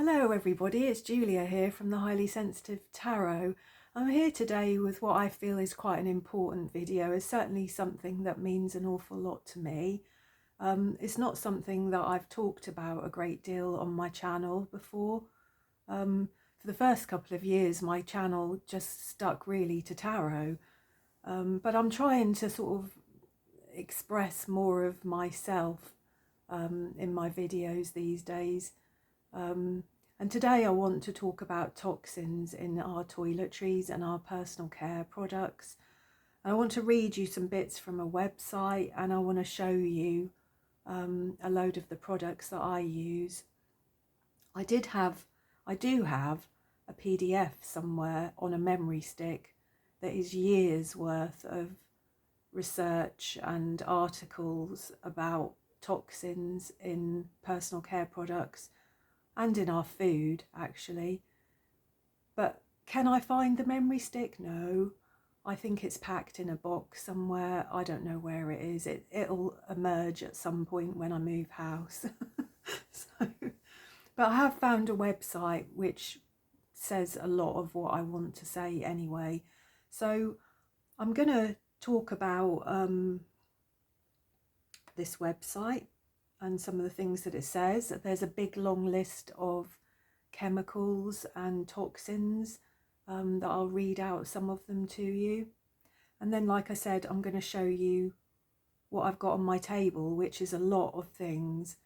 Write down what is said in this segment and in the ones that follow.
Hello everybody, it's Julia here from the Highly Sensitive Tarot. I'm here today with what I feel is quite an important video. It's certainly something that means an awful lot to me. It's not something that I've talked about a great deal on my channel before. For the first couple of years my channel just stuck really to tarot, but I'm trying to sort of express more of myself in my videos these days. And today I want to talk about toxins in our toiletries and our personal care products. I want to read you some bits from a website, and I want to show you a load of the products that I use. I do have a PDF somewhere on a memory stick that is years worth of research and articles about toxins in personal care products and in our food, actually. But can I find the memory stick? No. I think it's packed in a box somewhere. I don't know where it is. It'll emerge at some point when I move house. But I have found a website which says a lot of what I want to say anyway. So I'm going to talk about this website and some of the things that it says. There's a big long list of chemicals and toxins that I'll read out some of them to you. And then, like I said, I'm going to show you what I've got on my table, which is a lot of things.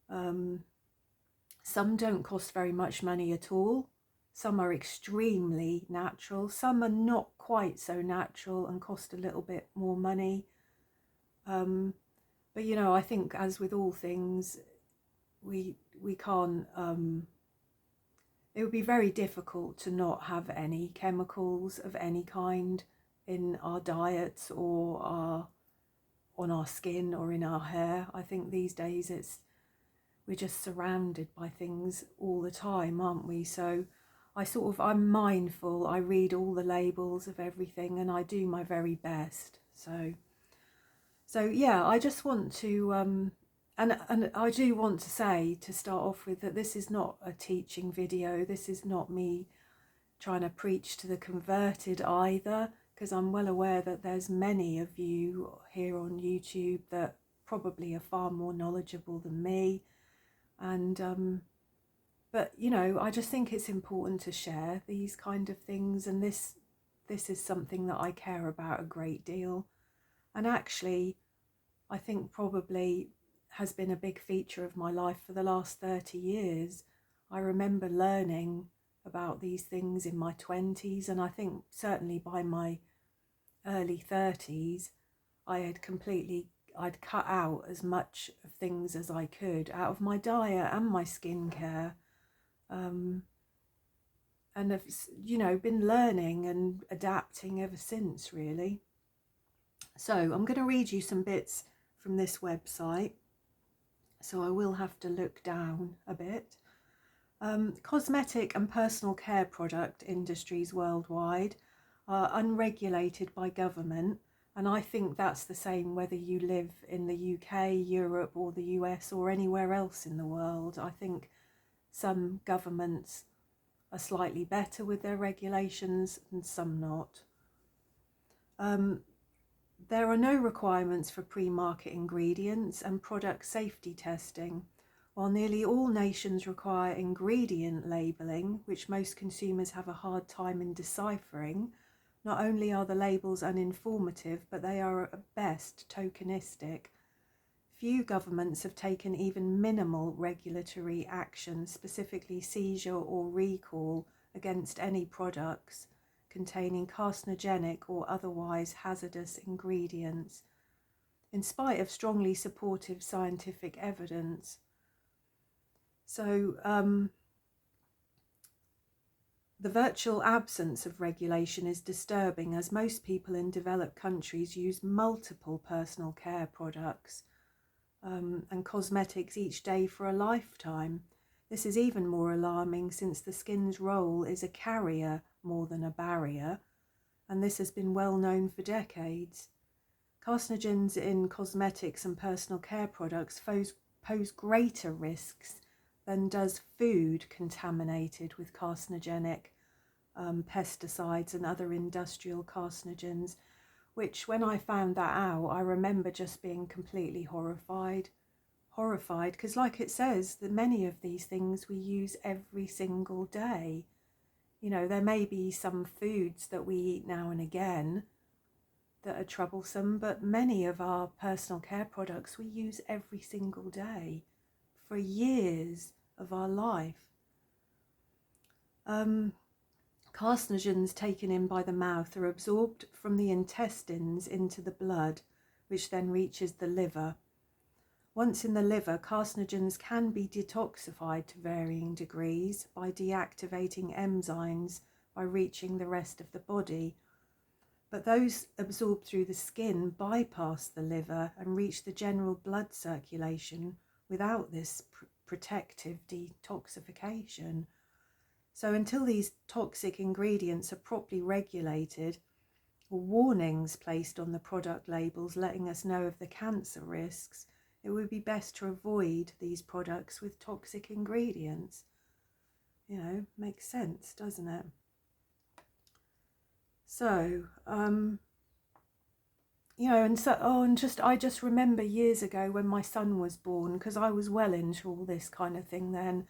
Some don't cost very much money at all. Some are extremely natural. Some are not quite so natural and cost a little bit more money. But you know, I think as with all things, we can't, it would be very difficult to not have any chemicals of any kind in our diets or on our skin or in our hair. I think these days we're just surrounded by things all the time, aren't we? So I'm mindful. I read all the labels of everything and I do my very best. So yeah, I just want to, and I do want to say to start off with that this is not a teaching video. This is not me trying to preach to the converted either, because I'm well aware that there's many of you here on YouTube that probably are far more knowledgeable than me. And but you know, I just think it's important to share these kind of things, and this is something that I care about a great deal. And actually, I think probably has been a big feature of my life for the last 30 years. I remember learning about these things in my 20s, and I think certainly by my early 30s, I'd cut out as much of things as I could out of my diet and my skincare. And have, you know, been learning and adapting ever since, really. So I'm going to read you some bits from this website, so I will have to look down a bit. Cosmetic and personal care product industries worldwide are unregulated by government, and I think that's the same whether you live in the UK, Europe or the US or anywhere else in the world. I think some governments are slightly better with their regulations and some not. There are no requirements for pre-market ingredients and product safety testing. While nearly all nations require ingredient labelling, which most consumers have a hard time in deciphering, not only are the labels uninformative, but they are at best tokenistic. Few governments have taken even minimal regulatory action, specifically seizure or recall, against any products containing carcinogenic or otherwise hazardous ingredients, in spite of strongly supportive scientific evidence. So the virtual absence of regulation is disturbing, as most people in developed countries use multiple personal care products and cosmetics each day for a lifetime. This is even more alarming since the skin's role is a carrier more than a barrier, and this has been well known for decades. Carcinogens in cosmetics and personal care products pose greater risks than does food contaminated with carcinogenic pesticides and other industrial carcinogens, which when I found that out, I remember just being completely horrified, because like it says, that many of these things we use every single day. You know, there may be some foods that we eat now and again that are troublesome, but many of our personal care products we use every single day for years of our life. Carcinogens taken in by the mouth are absorbed from the intestines into the blood, which then reaches the liver. Once in the liver, carcinogens can be detoxified to varying degrees by deactivating enzymes by reaching the rest of the body. But those absorbed through the skin bypass the liver and reach the general blood circulation without this protective detoxification. So until these toxic ingredients are properly regulated, or warnings placed on the product labels letting us know of the cancer risks, it would be best to avoid these products with toxic ingredients. You know, makes sense, doesn't it? So, you know, and so, I just remember years ago when my son was born, because I was well into all this kind of thing then,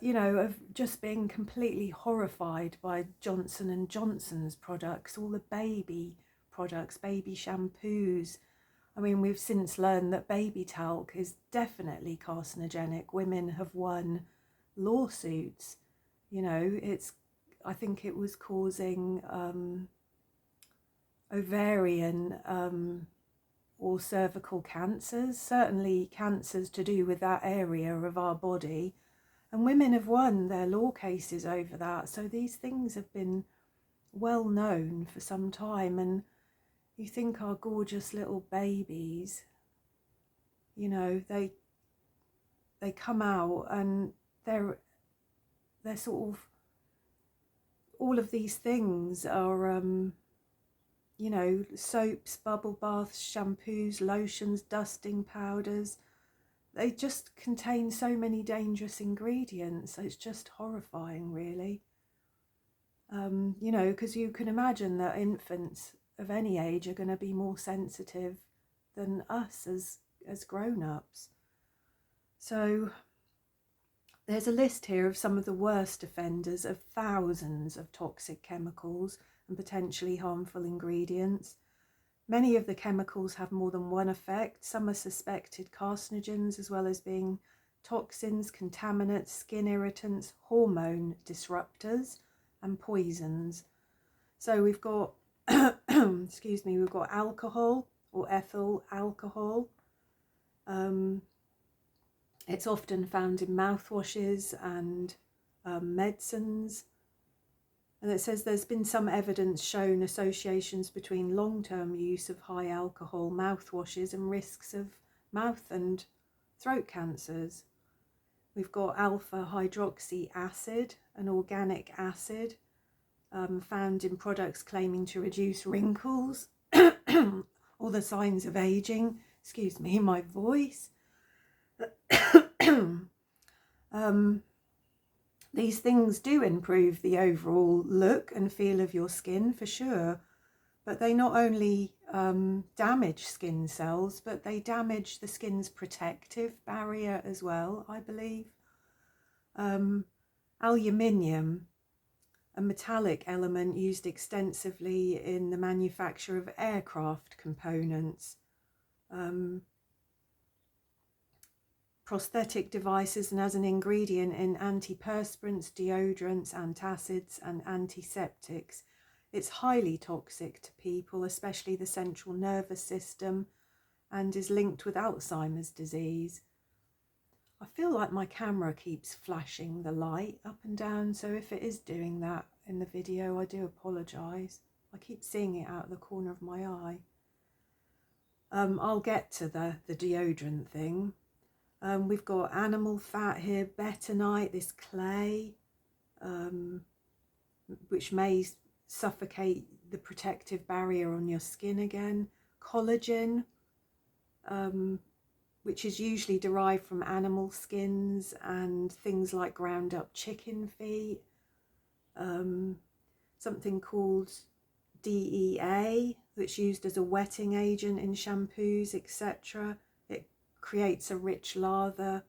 you know, of just being completely horrified by Johnson & Johnson's products, all the baby products, baby shampoos. I mean, we've since learned that baby talc is definitely carcinogenic. Women have won lawsuits. You know, I think it was causing ovarian or cervical cancers, certainly cancers to do with that area of our body. And women have won their law cases over that. So these things have been well known for some time. And you think our gorgeous little babies, you know, they come out and they're sort of, all of these things are, you know, soaps, bubble baths, shampoos, lotions, dusting powders. They just contain so many dangerous ingredients. It's just horrifying, really. You know, because you can imagine that infants of any age are going to be more sensitive than us as grown-ups. So there's a list here of some of the worst offenders of thousands of toxic chemicals and potentially harmful ingredients. Many of the chemicals have more than one effect. Some are suspected carcinogens, as well as being toxins, contaminants, skin irritants, hormone disruptors, and poisons. So we've got, excuse me, we've got alcohol or ethyl alcohol. It's often found in mouthwashes and medicines. And it says there's been some evidence shown associations between long-term use of high alcohol mouthwashes and risks of mouth and throat cancers. We've got alpha hydroxy acid, an organic acid found in products claiming to reduce wrinkles or the signs of aging. Excuse me, my voice. These things do improve the overall look and feel of your skin for sure, but they not only damage skin cells, but they damage the skin's protective barrier as well, I believe. Aluminium, a metallic element used extensively in the manufacture of aircraft components, prosthetic devices, and as an ingredient in antiperspirants, deodorants, antacids and antiseptics. It's highly toxic to people, especially the central nervous system, and is linked with Alzheimer's disease. I feel like my camera keeps flashing the light up and down, so if it is doing that in the video, I do apologise. I keep seeing it out of the corner of my eye. I'll get to the deodorant thing. We've got animal fat here, bentonite, this clay, which may suffocate the protective barrier on your skin again. Collagen, which is usually derived from animal skins and things like ground up chicken feet. Something called DEA, that's used as a wetting agent in shampoos, etc. It creates a rich lather.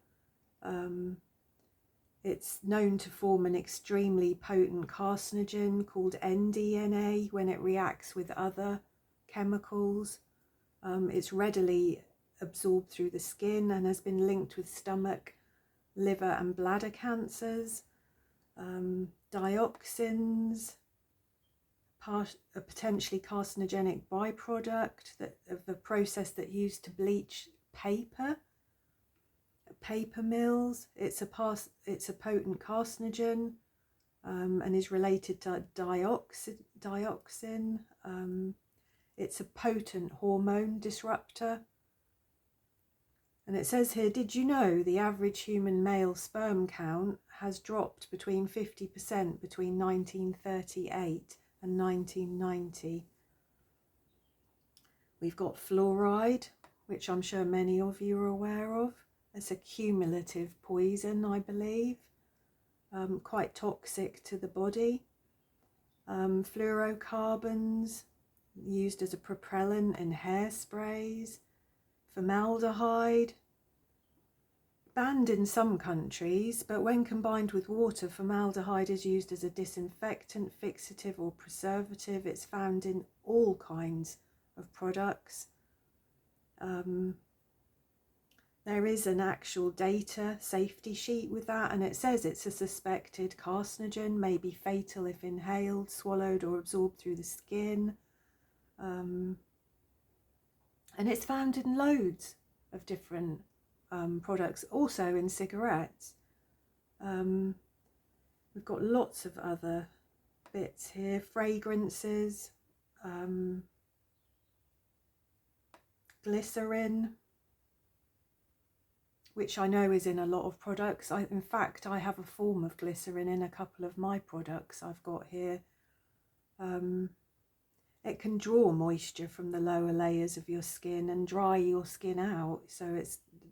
It's known to form an extremely potent carcinogen called NDNA when it reacts with other chemicals. It's readily absorbed through the skin and has been linked with stomach, liver and bladder cancers. Dioxins, a potentially carcinogenic byproduct of a process that used to bleach paper mills. It's a potent carcinogen and is related to dioxin. It's a potent hormone disruptor. And it says here, did you know the average human male sperm count has dropped between 50% between 1938 and 1990? We've got fluoride, which I'm sure many of you are aware of. It's a cumulative poison, I believe, quite toxic to the body. Fluorocarbons, used as a propellant in hairsprays. Formaldehyde, banned in some countries, but when combined with water, formaldehyde is used as a disinfectant, fixative or preservative. It's found in all kinds of products. There is an actual data safety sheet with that, and it says it's a suspected carcinogen, may be fatal if inhaled, swallowed or absorbed through the skin. And it's found in loads of different products, also in cigarettes. We've got lots of other bits here, fragrances, glycerin, which I know is in a lot of products. In fact, I have a form of glycerin in a couple of my products I've got here. It can draw moisture from the lower layers of your skin and dry your skin out, so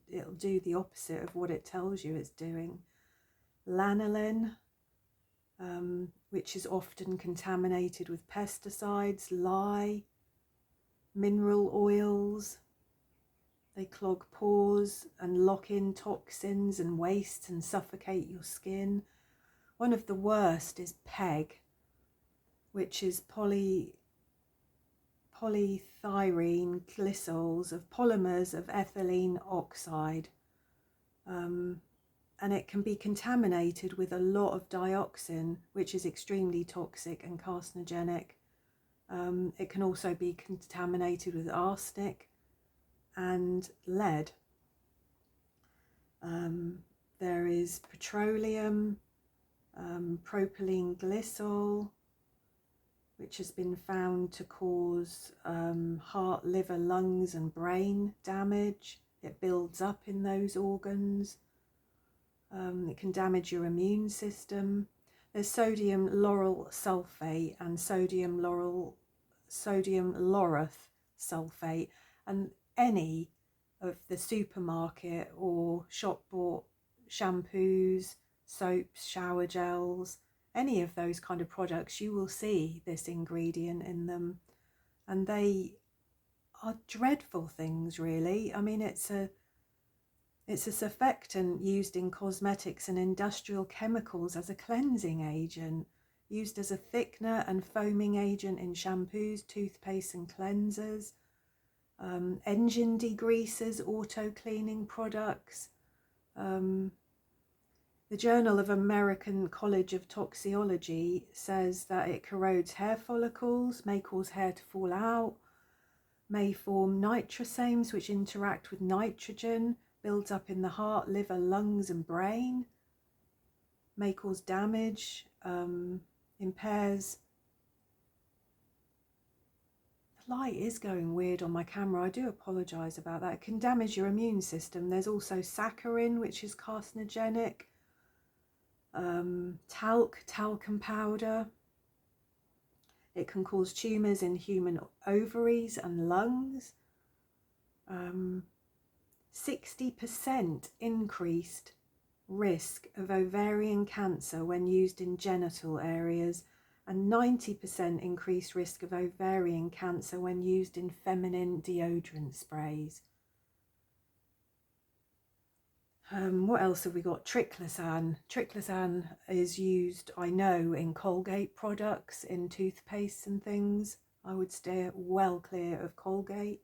it'll do the opposite of what it tells you it's doing. Lanolin, which is often contaminated with pesticides. Lye, mineral oils, they clog pores and lock in toxins and wastes and suffocate your skin. One of the worst is PEG, which is polythyrene glycols of polymers of ethylene oxide, and it can be contaminated with a lot of dioxin, which is extremely toxic and carcinogenic. It can also be contaminated with arsenic and lead. There is petroleum, propylene glycol, which has been found to cause heart, liver, lungs and brain damage. It builds up in those organs. It can damage your immune system. There's sodium lauryl sulfate and sodium laureth sulfate, and any of the supermarket or shop bought shampoos, soaps, shower gels, any of those kind of products, you will see this ingredient in them, and they are dreadful things, really. I mean, it's a surfactant used in cosmetics and industrial chemicals as a cleansing agent, used as a thickener and foaming agent in shampoos, toothpaste and cleansers, engine degreasers, auto cleaning products. The Journal of American College of Toxicology says that it corrodes hair follicles, may cause hair to fall out, may form nitrosames which interact with nitrogen, builds up in the heart, liver, lungs and brain, may cause damage, impairs. The light is going weird on my camera, I do apologise about that. It can damage your immune system. There's also saccharin, which is carcinogenic. Talcum powder. It can cause tumours in human ovaries and lungs. 60% increased risk of ovarian cancer when used in genital areas, and 90% increased risk of ovarian cancer when used in feminine deodorant sprays. What else have we got? Triclosan. Triclosan is used, I know, in Colgate products, in toothpaste and things. I would steer well clear of Colgate.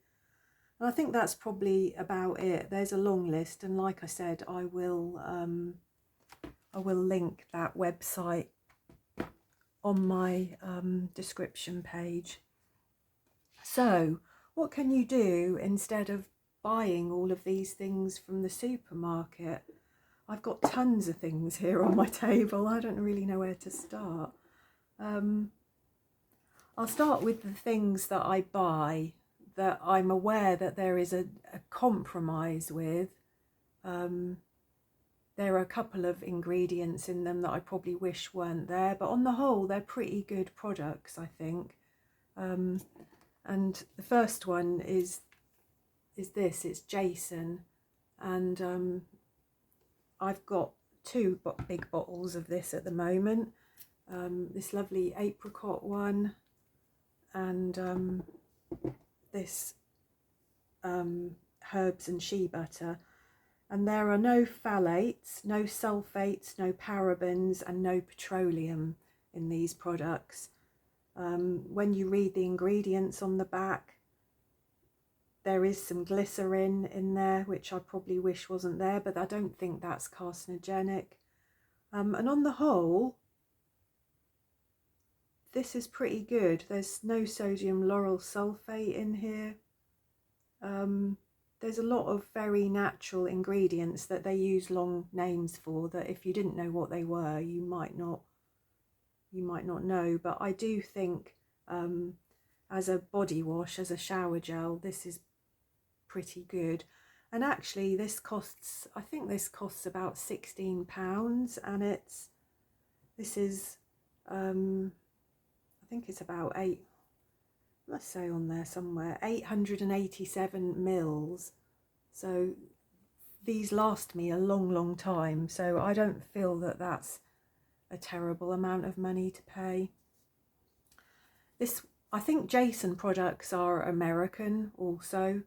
And I think that's probably about it. There's a long list, and like I said, I will link that website on my description page. So, what can you do instead of buying all of these things from the supermarket? I've got tons of things here on my table. I don't really know where to start. I'll start with the things that I buy that I'm aware that there is a compromise with. There are a couple of ingredients in them that I probably wish weren't there, but on the whole they're pretty good products, I think. And the first one is this. It's Jason, and I've got two big bottles of this at the moment. This lovely apricot one, and this herbs and shea butter. And there are no phthalates, no sulfates, no parabens, and no petroleum in these products. When you read the ingredients on the back, there is some glycerin in there, which I probably wish wasn't there, but I don't think that's carcinogenic. And on the whole, this is pretty good. There's no sodium lauryl sulfate in here. There's a lot of very natural ingredients that they use long names for, that if you didn't know what they were, you might not know. But I do think as a body wash, as a shower gel, this is pretty good. And actually I think this costs about £16, and this is I think it's about let's say on there somewhere, 887 mils. So these last me a long time, so I don't feel that that's a terrible amount of money to pay. I think Jason products are American also.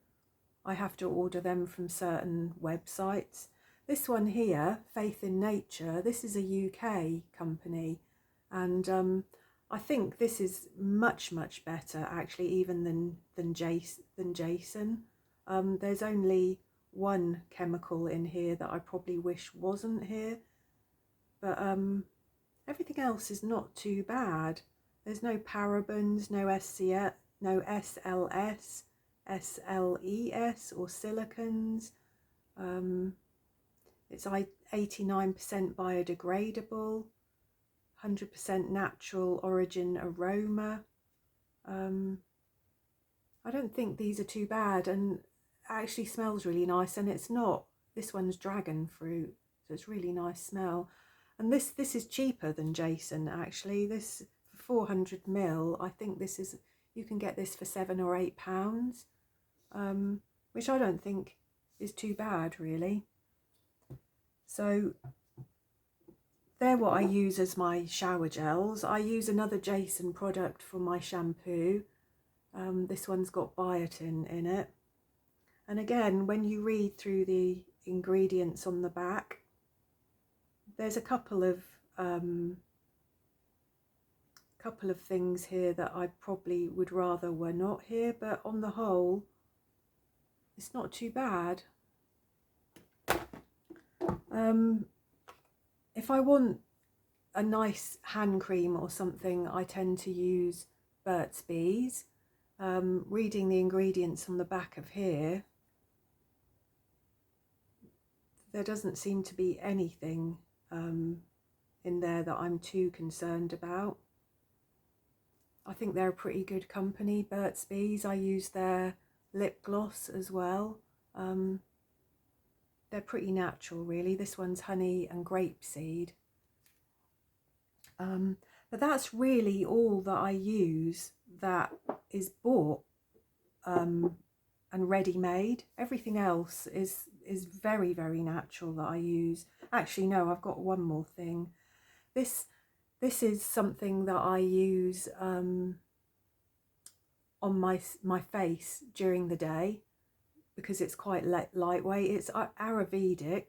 I have to order them from certain websites. This one here, Faith in Nature, this is a UK company, and I think this is much better actually, even than Jason. There's only one chemical in here that I probably wish wasn't here, but everything else is not too bad. There's no parabens, no SCL, no SLS, SLES or silicons. It's 89% biodegradable, 100% natural origin aroma. I don't think these are too bad, and it actually smells really nice, and it's not, this one's dragon fruit, so it's really nice smell. And this is cheaper than Jason actually. This for 400ml, I think this is, you can get this for £7 or £8, which I don't think is too bad really. So they're what I use as my shower gels. I use another Jason product for my shampoo. This one's got biotin in it. And again, when you read through the ingredients on the back, there's a couple of things here that I probably would rather were not here, but on the whole, it's not too bad. If I want a nice hand cream or something, I tend to use Burt's Bees. Reading the ingredients on the back of here, there doesn't seem to be anything in there that I'm too concerned about. I think they're a pretty good company, Burt's Bees. I use their lip gloss as well. They're pretty natural really. This one's honey and grapeseed. But that's really all that I use that is bought and ready-made. Everything else is is very, very natural that I use. Actually, no, I've got one more thing. This is something that I use on my face during the day because it's quite lightweight. It's Ayurvedic.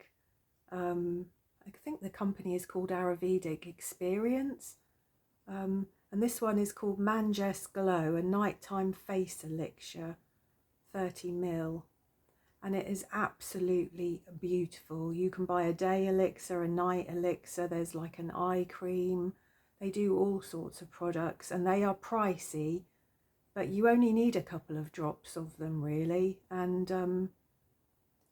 I think the company is called Ayurvedic Experience. And this one is called Manjess Glow, a nighttime face elixir, 30 ml. And it is absolutely beautiful. You can buy a day elixir, a night elixir. There's like an eye cream. They do all sorts of products, and they are pricey, but you only need a couple of drops of them really. And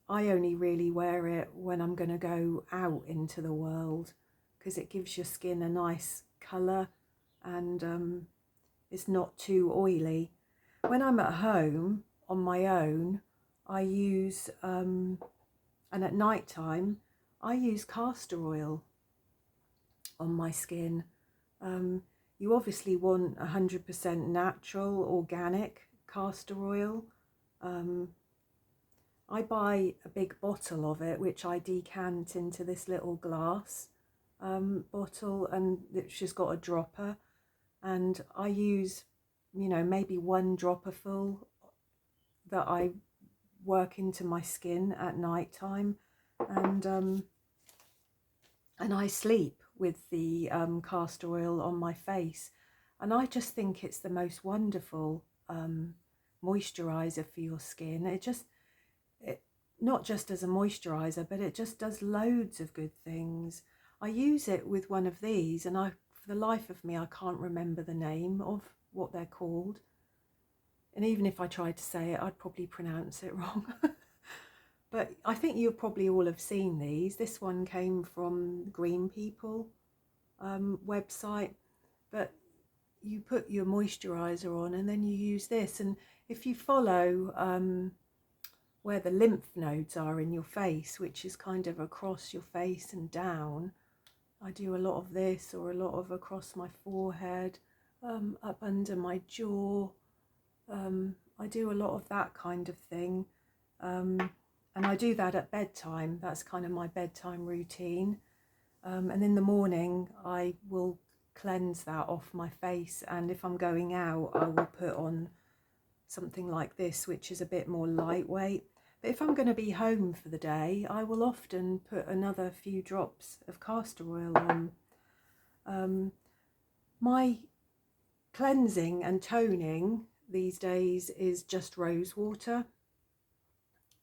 I only really wear it when I'm going to go out into the world because it gives your skin a nice colour, and it's not too oily. When I'm at home on my own, I use, and at night time, I use castor oil on my skin. You obviously want 100% natural, organic castor oil. I buy a big bottle of it, which I decant into this little glass bottle, and it's just got a dropper. And I use, you know, maybe one dropper full that I work into my skin at night time, and I sleep with the castor oil on my face, and I just think it's the most wonderful moisturizer for your skin. It not just as a moisturizer, but it just does loads of good things. I use it with one of these, and for the life of me, I can't remember the name of what they're called. And even if I tried to say it, I'd probably pronounce it wrong. But I think you probably all have seen these. This one came from Green People website. But you put your moisturizer on and then you use this. And if you follow where the lymph nodes are in your face, which is kind of across your face and down, I do a lot of this, or a lot of across my forehead, up under my jaw. I do a lot of that kind of thing, and I do that at bedtime. That's kind of my bedtime routine, and in the morning I will cleanse that off my face, and if I'm going out I will put on something like this, which is a bit more lightweight. But if I'm going to be home for the day, I will often put another few drops of castor oil on. My cleansing and toning these days is just rose water.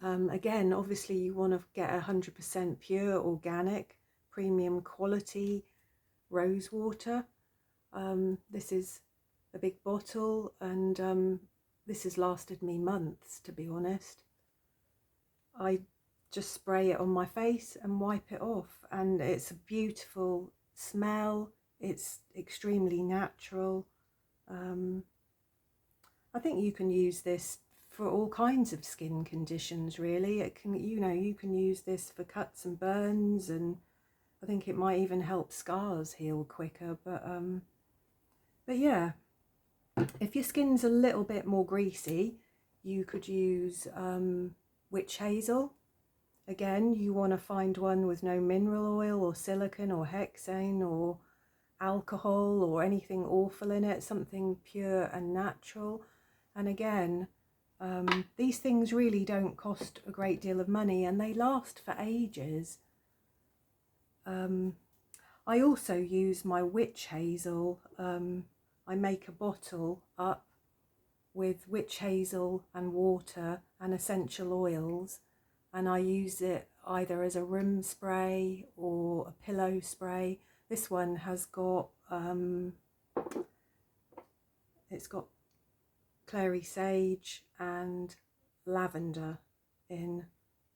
Again, obviously you want to get 100% pure, organic, premium quality rose water. This is a big bottle, and this has lasted me months, to be honest. I just spray it on my face and wipe it off, and it's a beautiful smell. It's extremely natural. I think you can use this for all kinds of skin conditions, really. It can, you can use this for cuts and burns, and I think it might even help scars heal quicker. But yeah, if your skin's a little bit more greasy, you could use witch hazel. Again, you want to find one with no mineral oil or silicone or hexane or alcohol or anything awful in it, something pure and natural. And again, these things really don't cost a great deal of money, and they last for ages. I also use my witch hazel. I make a bottle up with witch hazel and water and essential oils, and I use it either as a room spray or a pillow spray. This one has got it's got clary sage and lavender in.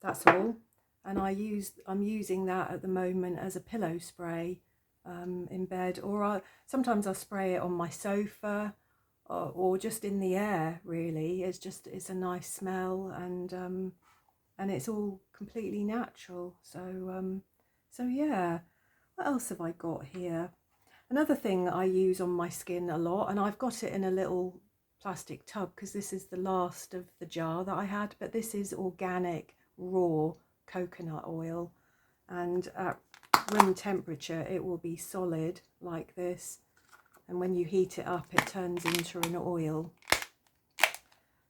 That's all. And I'm using that at the moment as a pillow spray in bed, or sometimes I'll spray it on my sofa, or just in the air. Really, it's a nice smell, and it's all completely natural. So yeah. What else have I got here? Another thing I use on my skin a lot, and I've got it in a little plastic tub because this is the last of the jar that I had, but this is organic raw coconut oil, and at room temperature it will be solid like this, and when you heat it up it turns into an oil.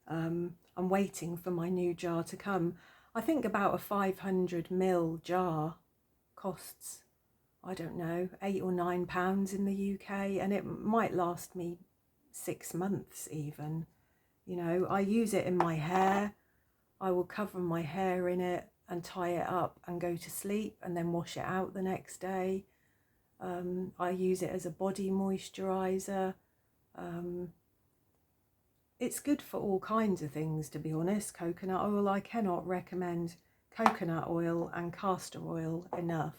I'm waiting for my new jar to come. I think about a 500 ml jar costs, I don't know, £8 or £9 in the UK, and it might last me 6 months even. You know, I use it in my hair. I will cover my hair in it and tie it up and go to sleep and then wash it out the next day. I use it as a body moisturiser. It's good for all kinds of things, to be honest, coconut oil. I cannot recommend coconut oil and castor oil enough.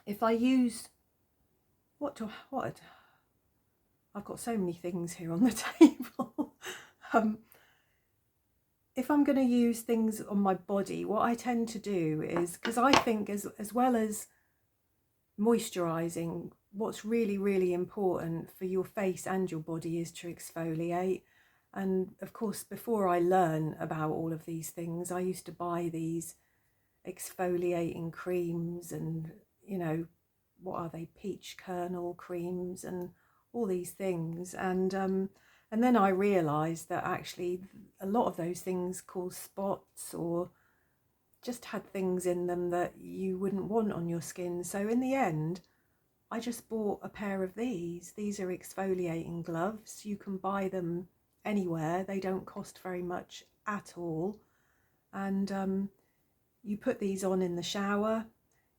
If I use, I've got so many things here on the table. If I'm going to use things on my body, what I tend to do is, because I think as well as moisturising, what's really, really important for your face and your body is to exfoliate. And of course, before I learn about all of these things, I used to buy these exfoliating creams and, you know, what are they, peach kernel creams and all these things. And then I realised that actually a lot of those things cause spots or just had things in them that you wouldn't want on your skin. So in the end, I just bought a pair of these. These are exfoliating gloves. You can buy them anywhere. They don't cost very much at all. And you put these on in the shower.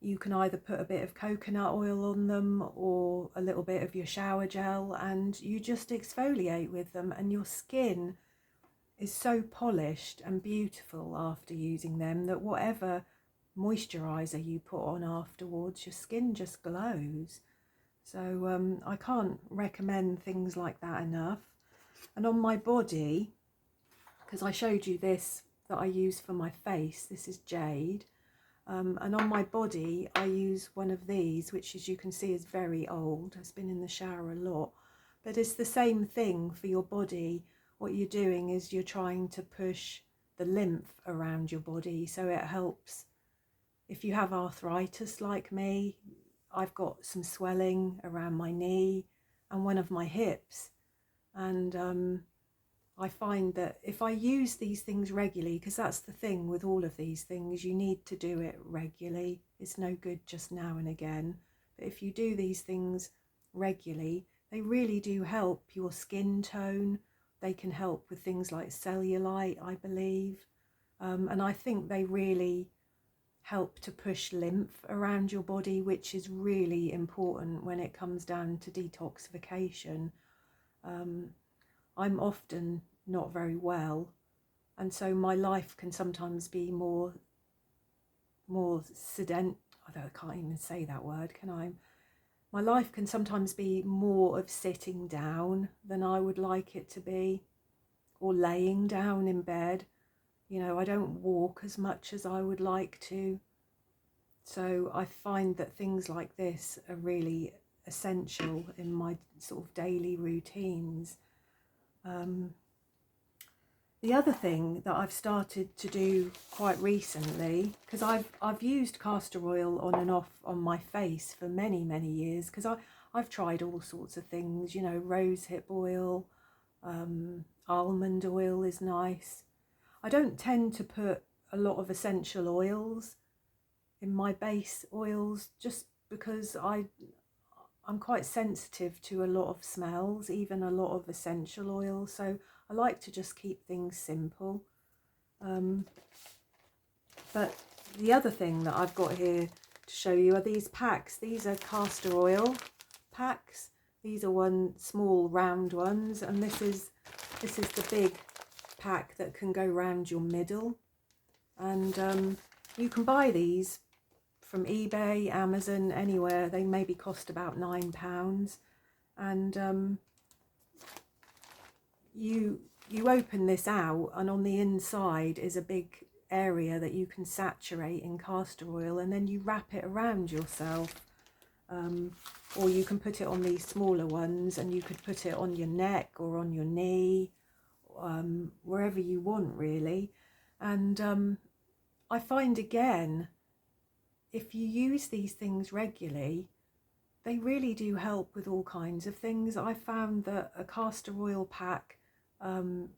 You can either put a bit of coconut oil on them or a little bit of your shower gel, and you just exfoliate with them, and your skin is so polished and beautiful after using them that whatever moisturiser you put on afterwards, your skin just glows. So I can't recommend things like that enough. And on my body, because I showed you this that I use for my face, this is jade. And on my body, I use one of these, which as you can see is very old. It's been in the shower a lot. But it's the same thing for your body. What you're doing is you're trying to push the lymph around your body. So it helps if you have arthritis like me. I've got some swelling around my knee and one of my hips. And I find that if I use these things regularly, because that's the thing with all of these things, you need to do it regularly. It's no good just now and again. But if you do these things regularly, they really do help your skin tone. They can help with things like cellulite, I believe. And I think they really help to push lymph around your body, which is really important when it comes down to detoxification. I'm often not very well, and so my life can sometimes be more sedent. I can't even say that word, can I? My life can sometimes be more of sitting down than I would like it to be, or laying down in bed. You know, I don't walk as much as I would like to. So I find that things like this are really essential in my sort of daily routines. The other thing that I've started to do quite recently, because I've used castor oil on and off on my face for many, many years, because I've tried all sorts of things, you know, rosehip oil, almond oil is nice. I don't tend to put a lot of essential oils in my base oils, just because I'm quite sensitive to a lot of smells, even a lot of essential oils, so I like to just keep things simple. But the other thing that I've got here to show you are these packs. These are castor oil packs. These are small round ones, and this is the big pack that can go round your middle. And you can buy these from eBay, Amazon, anywhere. They maybe cost about £9, and you open this out, and on the inside is a big area that you can saturate in castor oil, and then you wrap it around yourself, or you can put it on these smaller ones, and you could put it on your neck or on your knee, wherever you want really. And I find again, if you use these things regularly, they really do help with all kinds of things. I found that a castor oil pack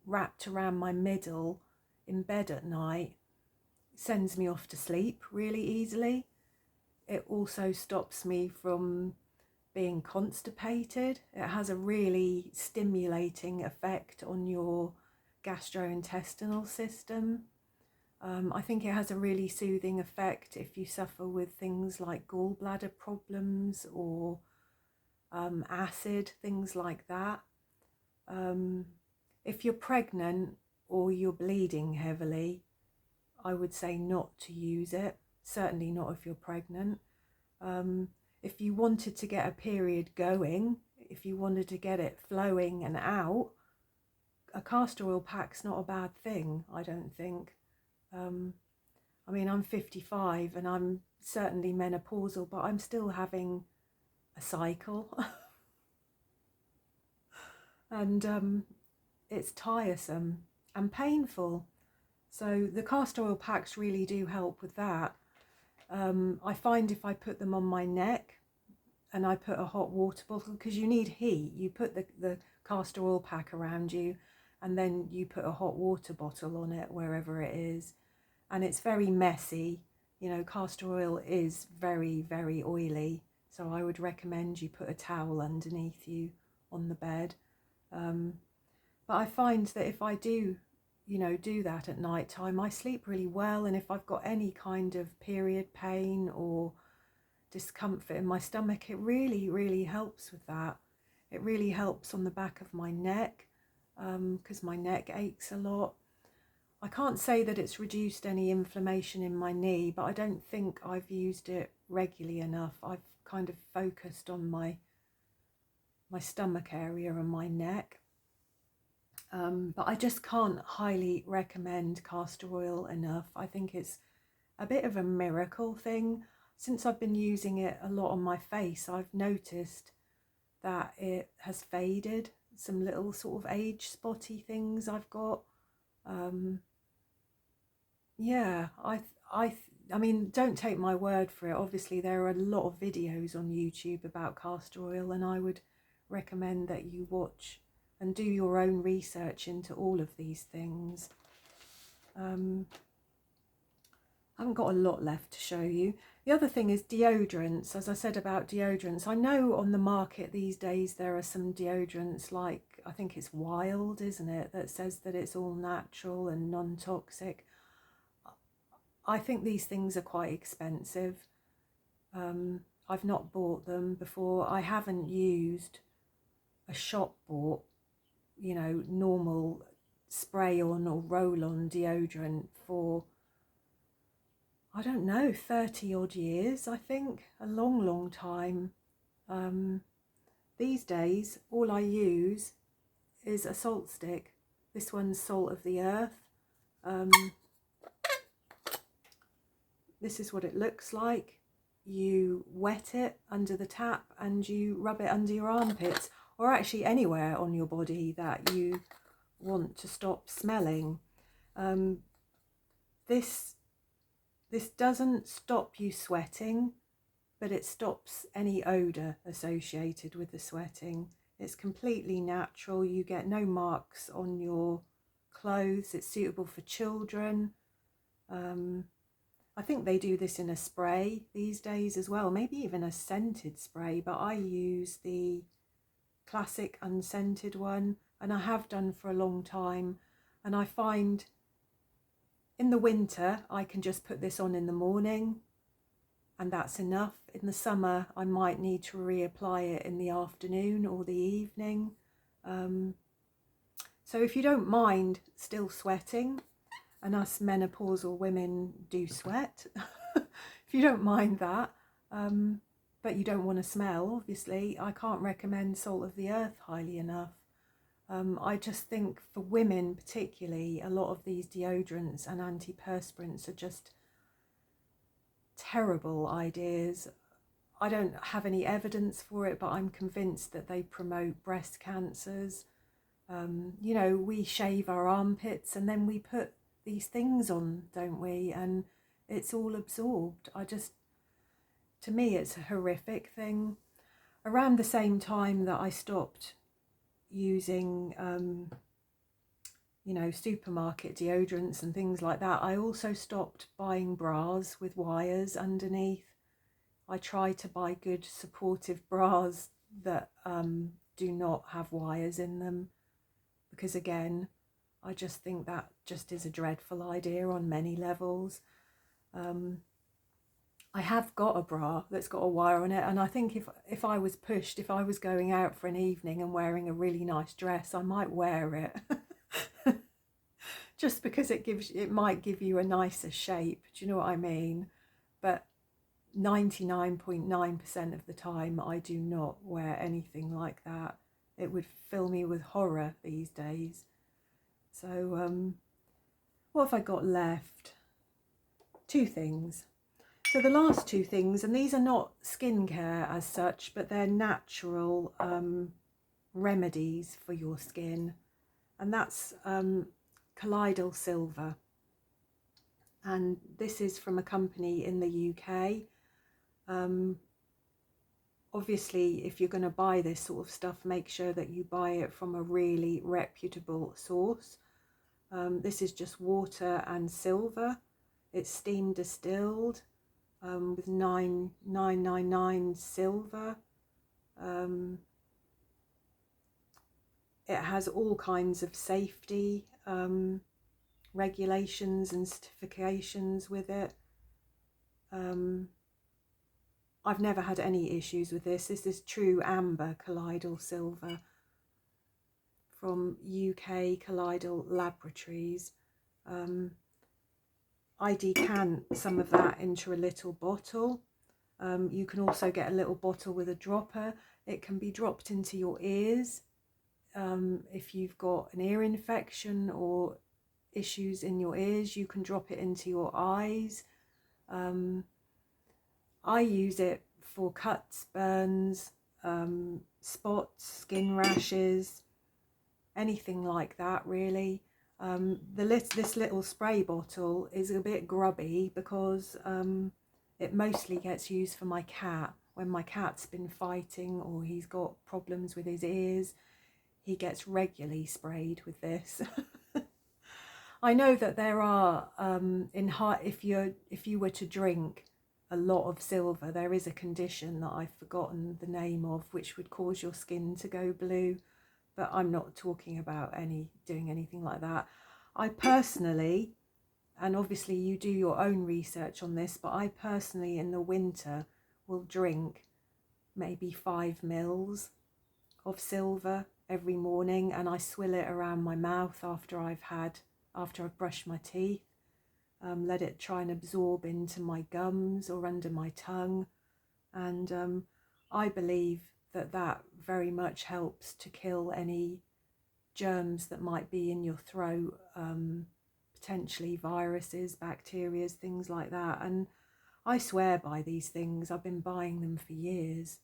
wrapped around my middle in bed at night sends me off to sleep really easily. It also stops me from being constipated. It has a really stimulating effect on your gastrointestinal system. I think it has a really soothing effect if you suffer with things like gallbladder problems or acid, things like that. If you're pregnant or you're bleeding heavily, I would say not to use it. Certainly not if you're pregnant. If you wanted to get a period going, if you wanted to get it flowing and out, a castor oil pack's not a bad thing, I don't think. I mean, I'm 55 and I'm certainly menopausal, but I'm still having a cycle. And it's tiresome and painful. So the castor oil packs really do help with that. I find if I put them on my neck and I put a hot water bottle, because you need heat, you put the castor oil pack around you and then you put a hot water bottle on it wherever it is. And it's very messy. You know, castor oil is very, very oily. So I would recommend you put a towel underneath you on the bed. But I find that if I do, do that at night time, I sleep really well. And if I've got any kind of period pain or discomfort in my stomach, it really, really helps with that. It really helps on the back of my neck, because my neck aches a lot. I can't say that it's reduced any inflammation in my knee, but I don't think I've used it regularly enough. I've kind of focused on my stomach area and my neck. But I just can't highly recommend castor oil enough. I think it's a bit of a miracle thing. Since I've been using it a lot on my face, I've noticed that it has faded. Some little sort of age spotty things I've got. Yeah, I mean, don't take my word for it. Obviously, there are a lot of videos on YouTube about castor oil, and I would recommend that you watch and do your own research into all of these things. I haven't got a lot left to show you. The other thing is deodorants. As I said about deodorants, I know on the market these days there are some deodorants like, I think it's Wild, isn't it, that says that it's all natural and non-toxic. I think these things are quite expensive. I've not bought them before. I haven't used a shop bought, normal spray on or roll on deodorant for, I don't know, 30 odd years, I think. A long, long time. These days, all I use is a salt stick. This one's Salt of the Earth. This is what it looks like. You wet it under the tap and you rub it under your armpits, or actually anywhere on your body that you want to stop smelling. This doesn't stop you sweating, but it stops any odour associated with the sweating. It's completely natural. You get no marks on your clothes. It's suitable for children. I think they do this in a spray these days as well, maybe even a scented spray, but I use the classic unscented one, and I have done for a long time. And I find in the winter I can just put this on in the morning and that's enough. In the summer I might need to reapply it in the afternoon or the evening. So if you don't mind still sweating, and us menopausal women do sweat, if you don't mind that, but you don't want to smell, obviously, I can't recommend Salt of the Earth highly enough. I just think for women particularly, a lot of these deodorants and antiperspirants are just terrible ideas. I don't have any evidence for it, but I'm convinced that they promote breast cancers. We shave our armpits and then we put these things on, don't we? And it's all absorbed. To me, it's a horrific thing. Around the same time that I stopped using, supermarket deodorants and things like that, I also stopped buying bras with wires underneath. I try to buy good supportive bras that do not have wires in them, because again, I just think that just is a dreadful idea on many levels. I have got a bra that's got a wire on it, and I think if I was pushed, if I was going out for an evening and wearing a really nice dress, I might wear it. Just because it might give you a nicer shape. Do you know what I mean? But 99.9% of the time I do not wear anything like that. It would fill me with horror these days. So what have I got left? 2 things. So the last 2 things, and these are not skincare as such, but they're natural remedies for your skin, and that's colloidal silver. And this is from a company in the UK. Obviously, if you're going to buy this sort of stuff, make sure that you buy it from a really reputable source. This is just water and silver. It's steam distilled with 999 silver. It has all kinds of safety regulations and certifications with it. I've never had any issues with this. This is true amber colloidal silver from UK Colloidal Laboratories. I decant some of that into a little bottle. You can also get a little bottle with a dropper. It can be dropped into your ears if you've got an ear infection or issues in your ears. You can drop it into your eyes. I use it for cuts, burns, spots, skin rashes, anything like that really. This little spray bottle is a bit grubby because it mostly gets used for my cat. When my cat's been fighting or he's got problems with his ears, he gets regularly sprayed with this. I know that there are if you were to drink a lot of silver, there is a condition that I've forgotten the name of, which would cause your skin to go blue, but I'm not talking about doing anything like that. I personally, and obviously you do your own research on this, but I personally in the winter will drink maybe 5 mils of silver every morning, and I swill it around my mouth after I've brushed my teeth. Let it try and absorb into my gums or under my tongue, and I believe that very much helps to kill any germs that might be in your throat, potentially viruses, bacteria, things like that. And I swear by these things. I've been buying them for years.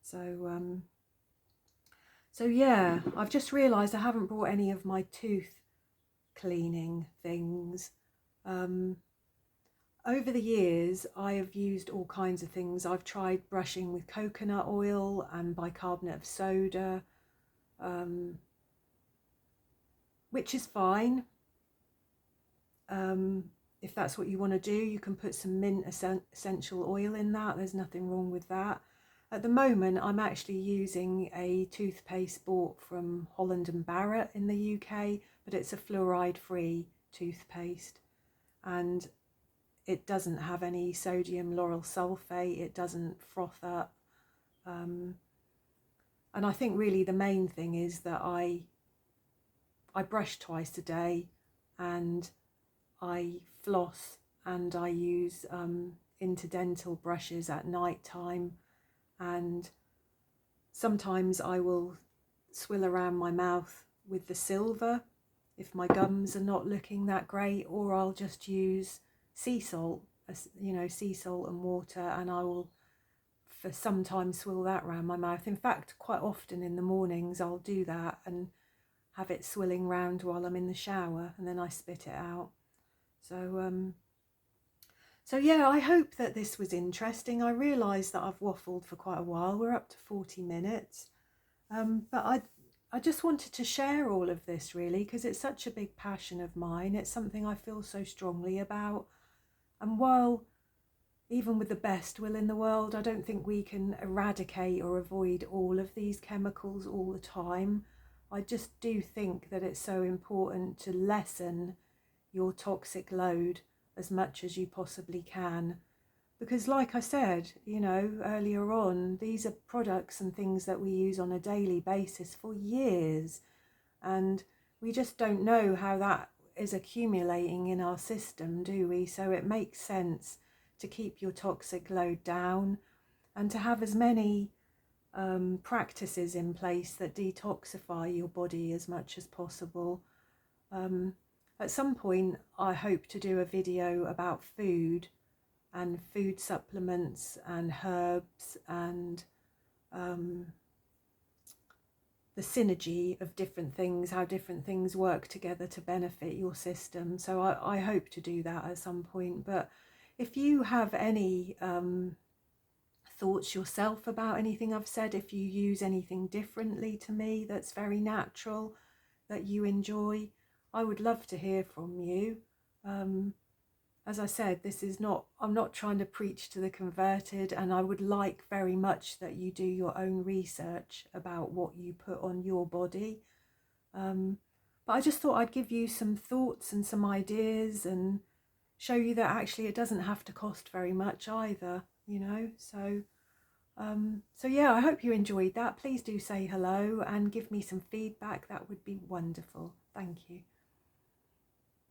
So yeah, I've just realised I haven't brought any of my tooth cleaning things. Over the years, I have used all kinds of things. I've tried brushing with coconut oil and bicarbonate of soda, which is fine. If that's what you want to do, you can put some mint essential oil in that. There's nothing wrong with that. At the moment, I'm actually using a toothpaste bought from Holland and Barrett in the UK, but it's a fluoride-free toothpaste, and it doesn't have any sodium lauryl sulfate. It doesn't froth up. And I think really the main thing is that I brush twice a day, and I floss, and I use interdental brushes at night time, and sometimes I will swill around my mouth with the silver if my gums are not looking that great, or I'll just use sea salt, sea salt and water, and I will for some time swill that around my mouth. In fact, quite often in the mornings I'll do that and have it swilling round while I'm in the shower, and then I spit it out. So so yeah, I hope that this was interesting. I realise that I've waffled for quite a while. We're up to 40 minutes. But I just wanted to share all of this really, because it's such a big passion of mine. It's something I feel so strongly about. And while even with the best will in the world, I don't think we can eradicate or avoid all of these chemicals all the time. I just do think that it's so important to lessen your toxic load as much as you possibly can. Because like I said, you know, earlier on, these are products and things that we use on a daily basis for years. And we just don't know how that is accumulating in our system, do we? So it makes sense to keep your toxic load down and to have as many practices in place that detoxify your body as much as possible. At some point, I hope to do a video about food and food supplements and herbs and the synergy of different things, how different things work together to benefit your system. So I hope to do that at some point. But if you have any thoughts yourself about anything I've said, if you use anything differently to me that's very natural, that you enjoy, I would love to hear from you. As I said, this is not, I'm not trying to preach to the converted, and I would like very much that you do your own research about what you put on your body. But I just thought I'd give you some thoughts and some ideas and show you that actually it doesn't have to cost very much either, you know. So yeah, I hope you enjoyed that. Please do say hello and give me some feedback. That would be wonderful. Thank you.